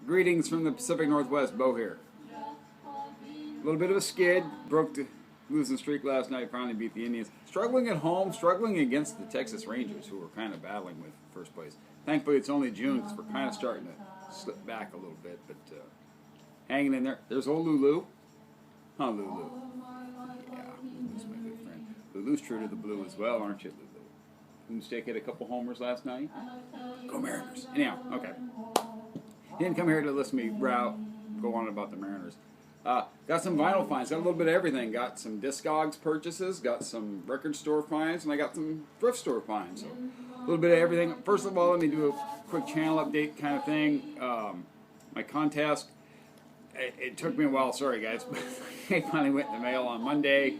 Greetings from the Pacific Northwest, Bo here. A little bit of a skid, broke the losing streak last night, finally beat the Indians. Struggling at home, struggling against the Texas Rangers, who were kind of battling with first place. Thankfully, it's only June, because we're kind of starting to slip back a little bit, but hanging in there. There's old Lulu. Huh, Lulu? Yeah, Lulu's my good friend. Lulu's true to the blue as well, aren't you, Lulu? Moonstake hit a couple homers last night. Go Mariners. Anyhow, okay. He didn't come here to listen to me go on about the Mariners. Got some vinyl finds, got a little bit of everything. Got some Discogs purchases, got some record store finds, and I got some thrift store finds. So a little bit of everything. First of all, let me do a quick channel update kind of thing. My contest, it took me a while, sorry guys, but it finally went in the mail on Monday.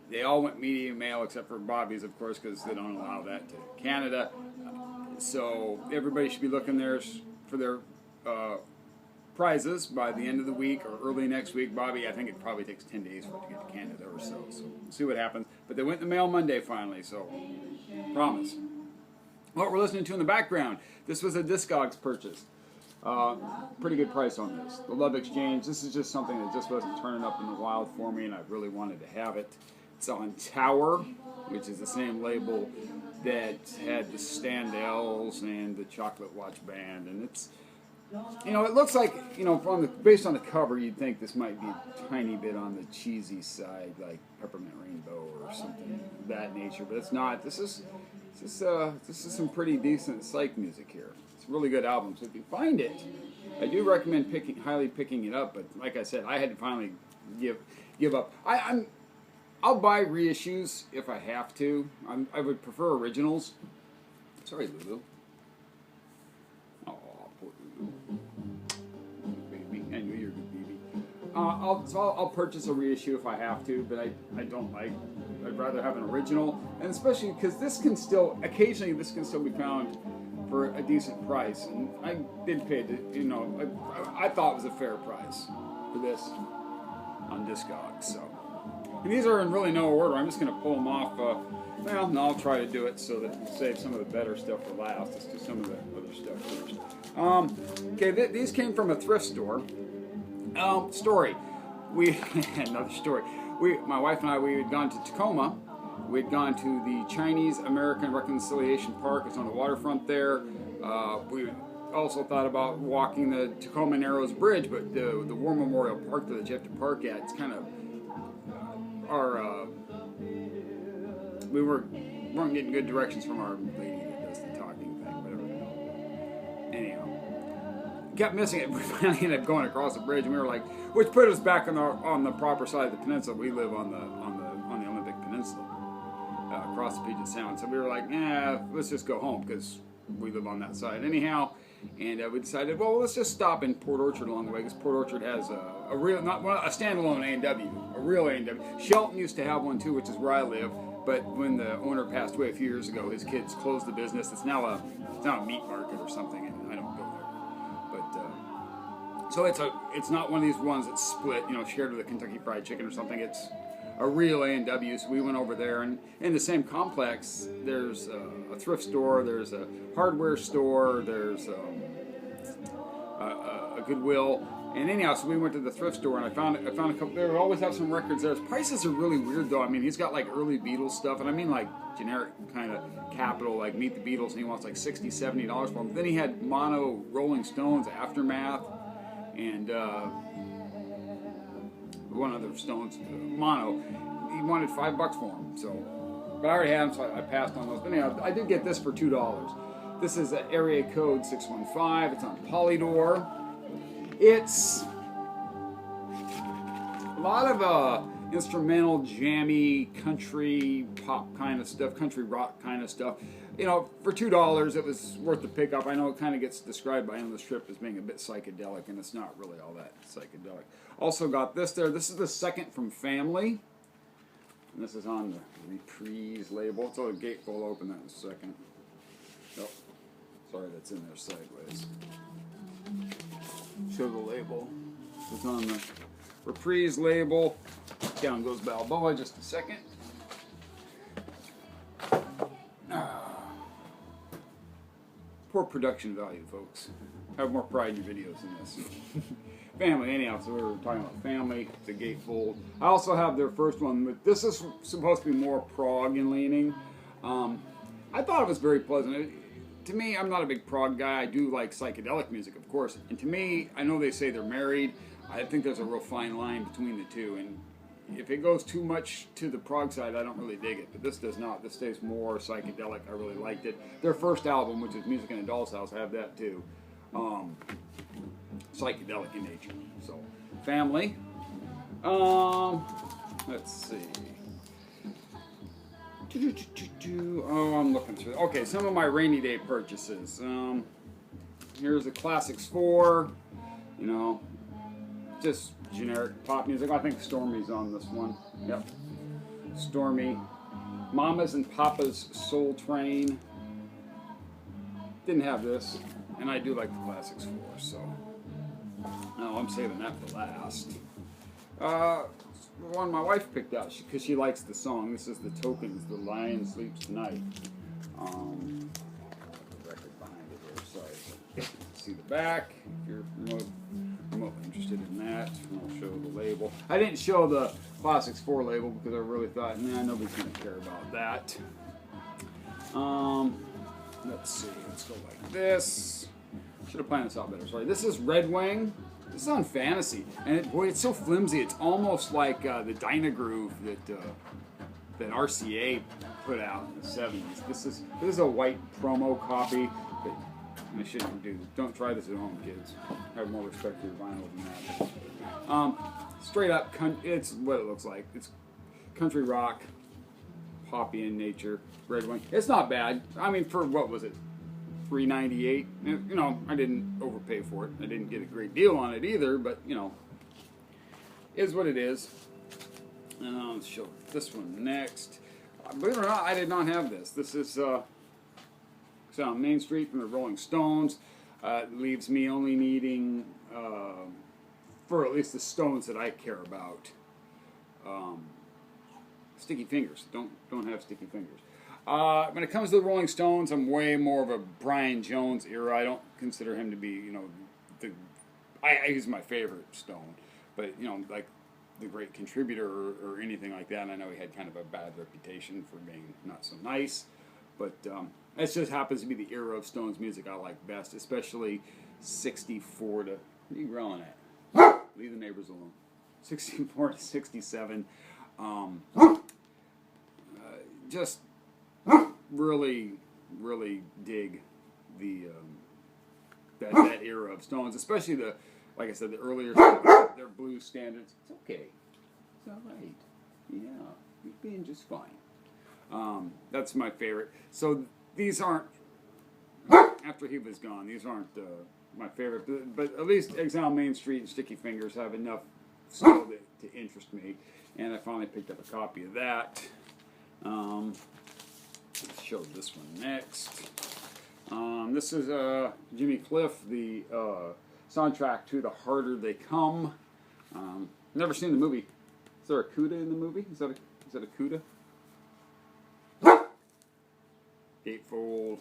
They all went medium mail except for Bobby's, of course, because they don't allow that to Canada. So everybody should be looking there for their prizes by the end of the week or early next week. Bobby, I think it probably takes 10 days for it to get to Canada or so. So we'll see what happens. But they went in the mail Monday finally, so promise. What we're listening to in the background, this was a Discogs purchase. Pretty good price on this. The Love Exchange, this is just something that just wasn't turning up in the wild for me, and I really wanted to have it. It's on Tower, which is the same label that had the Standells and the Chocolate Watch Band, and it's, you know, it looks like, you know, based on the cover, you'd think this might be a tiny bit on the cheesy side, like Peppermint Rainbow or something of that nature, but it's not. This is some pretty decent psych music here. It's a really good album, so if you find it, I do recommend highly picking it up. But like I said, I had to finally give up. I'll buy reissues if I have to. I would prefer originals. Sorry, Lulu. Oh, poor Lulu. Baby, I knew you were a good baby. I'll purchase a reissue if I have to, but I don't like. I'd rather have an original, and especially because occasionally this can still be found for a decent price, and I did pay, you know, I thought it was a fair price for this on Discogs. So, and these are in really no order. I'm just going to pull them off. Well, no, I'll try to do it so that we'll save some of the better stuff for last. Let's do some of the other stuff first. Okay, these came from a thrift store. Story. Another story. My wife and I, we had gone to Tacoma. We'd gone to the Chinese American Reconciliation Park. It's on the waterfront there. We also thought about walking the Tacoma Narrows Bridge, but the War Memorial Park that you have to park at, it's kind of we weren't getting good directions from our lady that does the talking thing, whatever. Anyhow, kept missing it. We finally ended up going across the bridge, and we were like, which put us back on the proper side of the peninsula. We live on the Olympic Peninsula, across the Puget Sound. So we were like, let's just go home because we live on that side anyhow. And we decided, well, let's just stop in Port Orchard along the way, because Port Orchard has a standalone A&W, a real A&W. Shelton used to have one too, which is where I live. But when the owner passed away a few years ago, his kids closed the business. It's now a meat market or something, and I don't go there. But so it's not one of these ones that's split, you know, shared with a Kentucky Fried Chicken or something. It's a real A&W. So we went over there, and in the same complex, there's a thrift store, there's a hardware store, there's a Goodwill. And anyhow, so we went to the thrift store, and I found a couple. They always have some records there. Prices are really weird, though. I mean, he's got like early Beatles stuff, and I mean like generic kind of Capitol, like Meet the Beatles, and he wants like $60, $70 for them. Then he had mono Rolling Stones, Aftermath, and one other Stones mono. He wanted $5 for them, so. But I already had them, so I passed on those. But anyhow, I did get this for $2. This is area code 615. It's on Polydor. It's a lot of instrumental, jammy, country pop kind of stuff, country rock kind of stuff. You know, for $2, it was worth the pickup. I know it kind of gets described by Endless Trip as being a bit psychedelic, and it's not really all that psychedelic. Also got this there. This is the second from Family. And this is on the Reprise label. So the gate will open that in a second. Oh, sorry, that's in there sideways. Show the label. It's on the Reprise label. Down goes Balboa. Just a second. poor production value, folks. Have more pride in your videos than this. Family, anyhow, so we were talking about Family, the gatefold. I also have their first one, but this is supposed to be more prog and leaning. I thought it was very pleasant. To me, I'm not a big prog guy. I do like psychedelic music, of course. And to me, I know they say they're married. I think there's a real fine line between the two. And if it goes too much to the prog side, I don't really dig it. But this does not. This stays more psychedelic. I really liked it. Their first album, which is Music in a Doll's House, I have that too. Psychedelic in nature. So, Family. Let's see. Oh, I'm looking through. Okay, some of my rainy day purchases. Here's the Classics 4. You know, just generic pop music. I think Stormy's on this one. Yep. Stormy. Mamas and Papas Soul Train. Didn't have this. And I do like the Classics 4, so. No, I'm saving that for last. One my wife picked out because she likes the song. This is the Tokens, The Lion Sleeps Tonight. The record behind it here. Sorry. See the back if you're remotely interested in that. I'll show the label. I didn't show the Classics 4 label because I really thought, nah, nobody's going to care about that. Let's see. Let's go like this. Should have planned this out better. Sorry. This is Red Wing. This is on Fantasy, and boy, it's so flimsy. It's almost like the Dynagroove that RCA put out in the '70s. This is a white promo copy, but I shouldn't do. Don't try this at home, kids. Have more respect for your vinyl than that. Straight up, it's what it looks like. It's country rock, poppy in nature. Red Wing. It's not bad. I mean, for what was it? $3.98. You know, I didn't overpay for it. I didn't get a great deal on it either, but you know, is what it is. And I'll show this one next. Believe it or not, I did not have this. This is it's on Main Street from the Rolling Stones. It leaves me only needing for at least the Stones that I care about. Sticky Fingers. Don't have Sticky Fingers. When it comes to the Rolling Stones, I'm way more of a Brian Jones era. I don't consider him to be, you know, he's my favorite Stone, but you know, like the great contributor or anything like that. And I know he had kind of a bad reputation for being not so nice, but it just happens to be the era of Stones music I like best, especially 64 to. What are you growling at? Leave the neighbors alone. 64 to 67. Just really dig the that era of Stones, especially the, like I said, the earlier their blues standards. It's okay, it's all right. Yeah, you're being just fine. That's my favorite. So these aren't after he was gone. These aren't my favorite, but at least Exile Main Street and Sticky Fingers have enough still to interest me, and I finally picked up a copy of that. Let's show this one next. This is Jimmy Cliff, the soundtrack to The Harder They Come. Never seen the movie. Is there a coda in the movie? Is that a coda? Gatefold.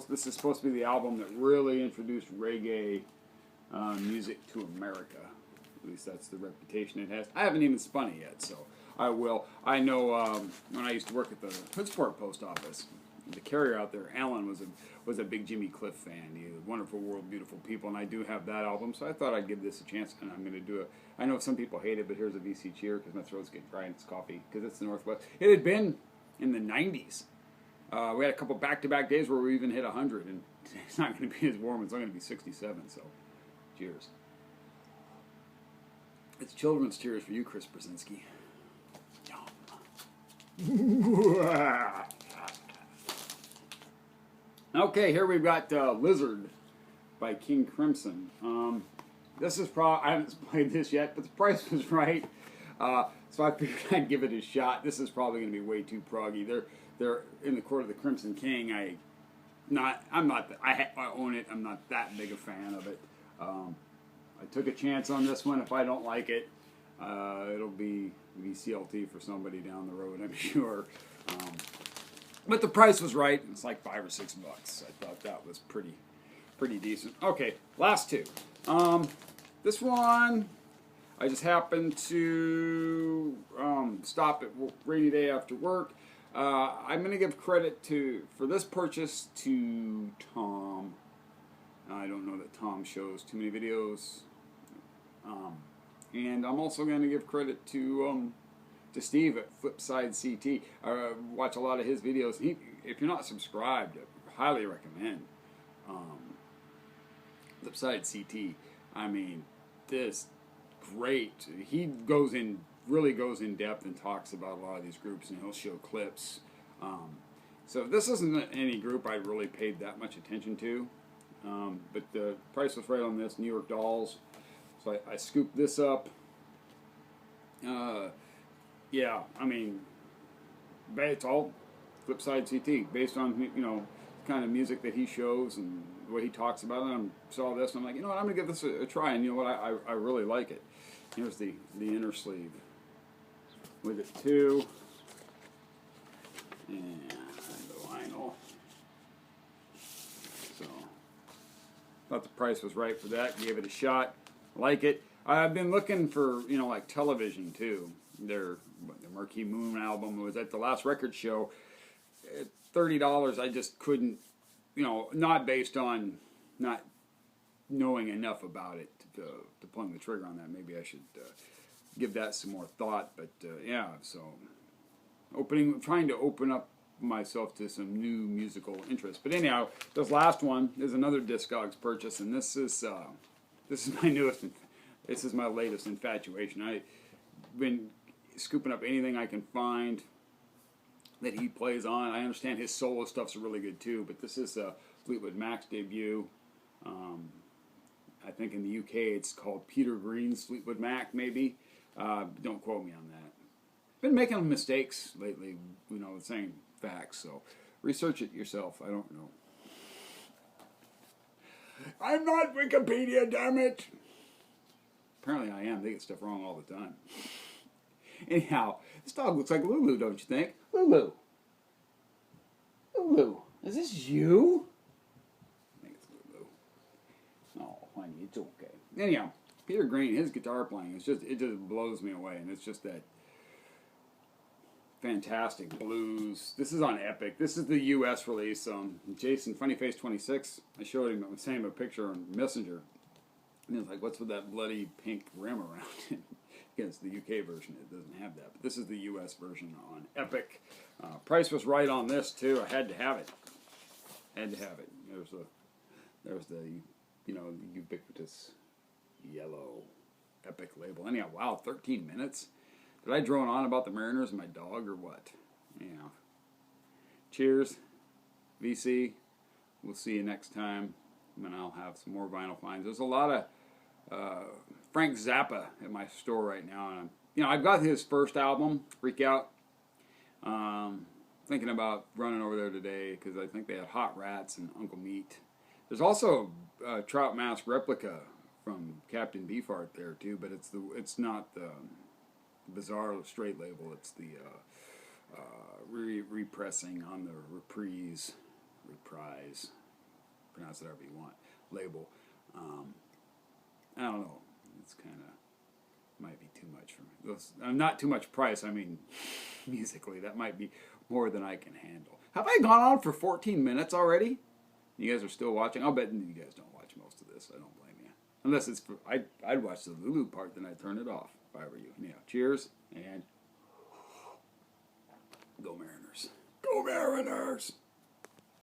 This is supposed to be the album that really introduced reggae music to America. At least that's the reputation it has. I haven't even spun it yet, so I will. I know when I used to work at the Hoodsport post office, the carrier out there, Alan, was a big Jimmy Cliff fan. He was Wonderful World, Beautiful People, and I do have that album, so I thought I'd give this a chance, and I'm going to do it. I know some people hate it, but here's a VC cheer because my throat's getting dry and it's coffee because it's the Northwest. It had been in the 90s. We had a couple back-to-back days where we even hit 100, and it's not going to be as warm. It's only going to be 67, so cheers. It's children's tears for you, Chris Brzezinski. Okay, here we've got Lizard by King Crimson. This is I haven't played this yet, but the price was right, so I figured I'd give it a shot. This is probably going to be way too proggy. They're in the Court of the Crimson King. I own it. I'm not that big a fan of it. I took a chance on this one. If I don't like it, it'll be CLT for somebody down the road, I'm sure. But the price was right. It's like $5 or $6. I thought that was pretty decent. Okay, last two. This one, I just happened to stop at rainy day after work. I'm going to give credit for this purchase to Tom. I don't know that Tom shows too many videos. And I'm also going to give credit to Steve at Flipside CT. I watch a lot of his videos. If you're not subscribed, I highly recommend Flipside CT. I mean, this great. He really goes in depth and talks about a lot of these groups, and he'll show clips. So this isn't any group I really paid that much attention to, but the price was right on this. New York Dolls. So I scooped this up. Yeah, I mean, it's all Flipside CT, based on, you know, the kind of music that he shows and the way he talks about it. I saw this and I'm like, you know what, I'm going to give this a try, and you know what, I really like it. Here's the inner sleeve with it too. And the vinyl. So, thought the price was right for that, gave it a shot, like it. I've been looking for, you know, like television too. The Marquee Moon album was at the last record show. At $30, I just couldn't, you know, not based on not knowing enough about it to pulling the trigger on that. Maybe I should give that some more thought. But yeah, so trying to open up myself to some new musical interest. But anyhow, this last one is another Discogs purchase, and this is my newest. This is my latest infatuation. I've been scooping up anything I can find that he plays on. I understand his solo stuff's really good too, but this is Fleetwood Mac's debut. I think in the UK it's called Peter Green's Fleetwood Mac, maybe. Don't quote me on that. Been making mistakes lately, you know, saying facts, so research it yourself. I don't know. I'm not Wikipedia, damn it! Apparently I am. They get stuff wrong all the time. Anyhow, this dog looks like Lulu, don't you think? Lulu. Lulu. Is this you? I think it's Lulu. Oh, honey, it's okay. Anyhow, Peter Green, his guitar playing, it just blows me away. And it's just that fantastic blues. This is on Epic. This is the US release. Jason Funnyface 26. I showed him, I sent him a picture on Messenger. And he was like, what's with that bloody pink rim around it? Against the UK version, it doesn't have that. But this is the US version on Epic. Price was right on this too. I had to have it. Had to have it. There's the you know, the ubiquitous yellow Epic label. Anyhow, wow, 13 minutes. Did I drone on about the Mariners and my dog or what? Yeah. Cheers, VC. We'll see you next time. And I'll have some more vinyl finds. There's a lot of Frank Zappa at my store right now, and you know, I've got his first album, Freak Out. Thinking about running over there today because I think they had Hot Rats and Uncle Meat. There's also a Trout Mask replica from Captain Beefheart there too, but it's not the Bizarre straight label. It's the repressing on the reprise, pronounce it however you want, label. I don't know. It's kind of, might be too much for me. Not too much price, I mean, musically, that might be more than I can handle. Have I gone on for 14 minutes already? You guys are still watching? I'll bet you guys don't watch most of this. I don't blame you. Unless it's for, I'd watch the Lulu part, then I'd turn it off if I were you. Anyhow, cheers, and go Mariners. Go Mariners!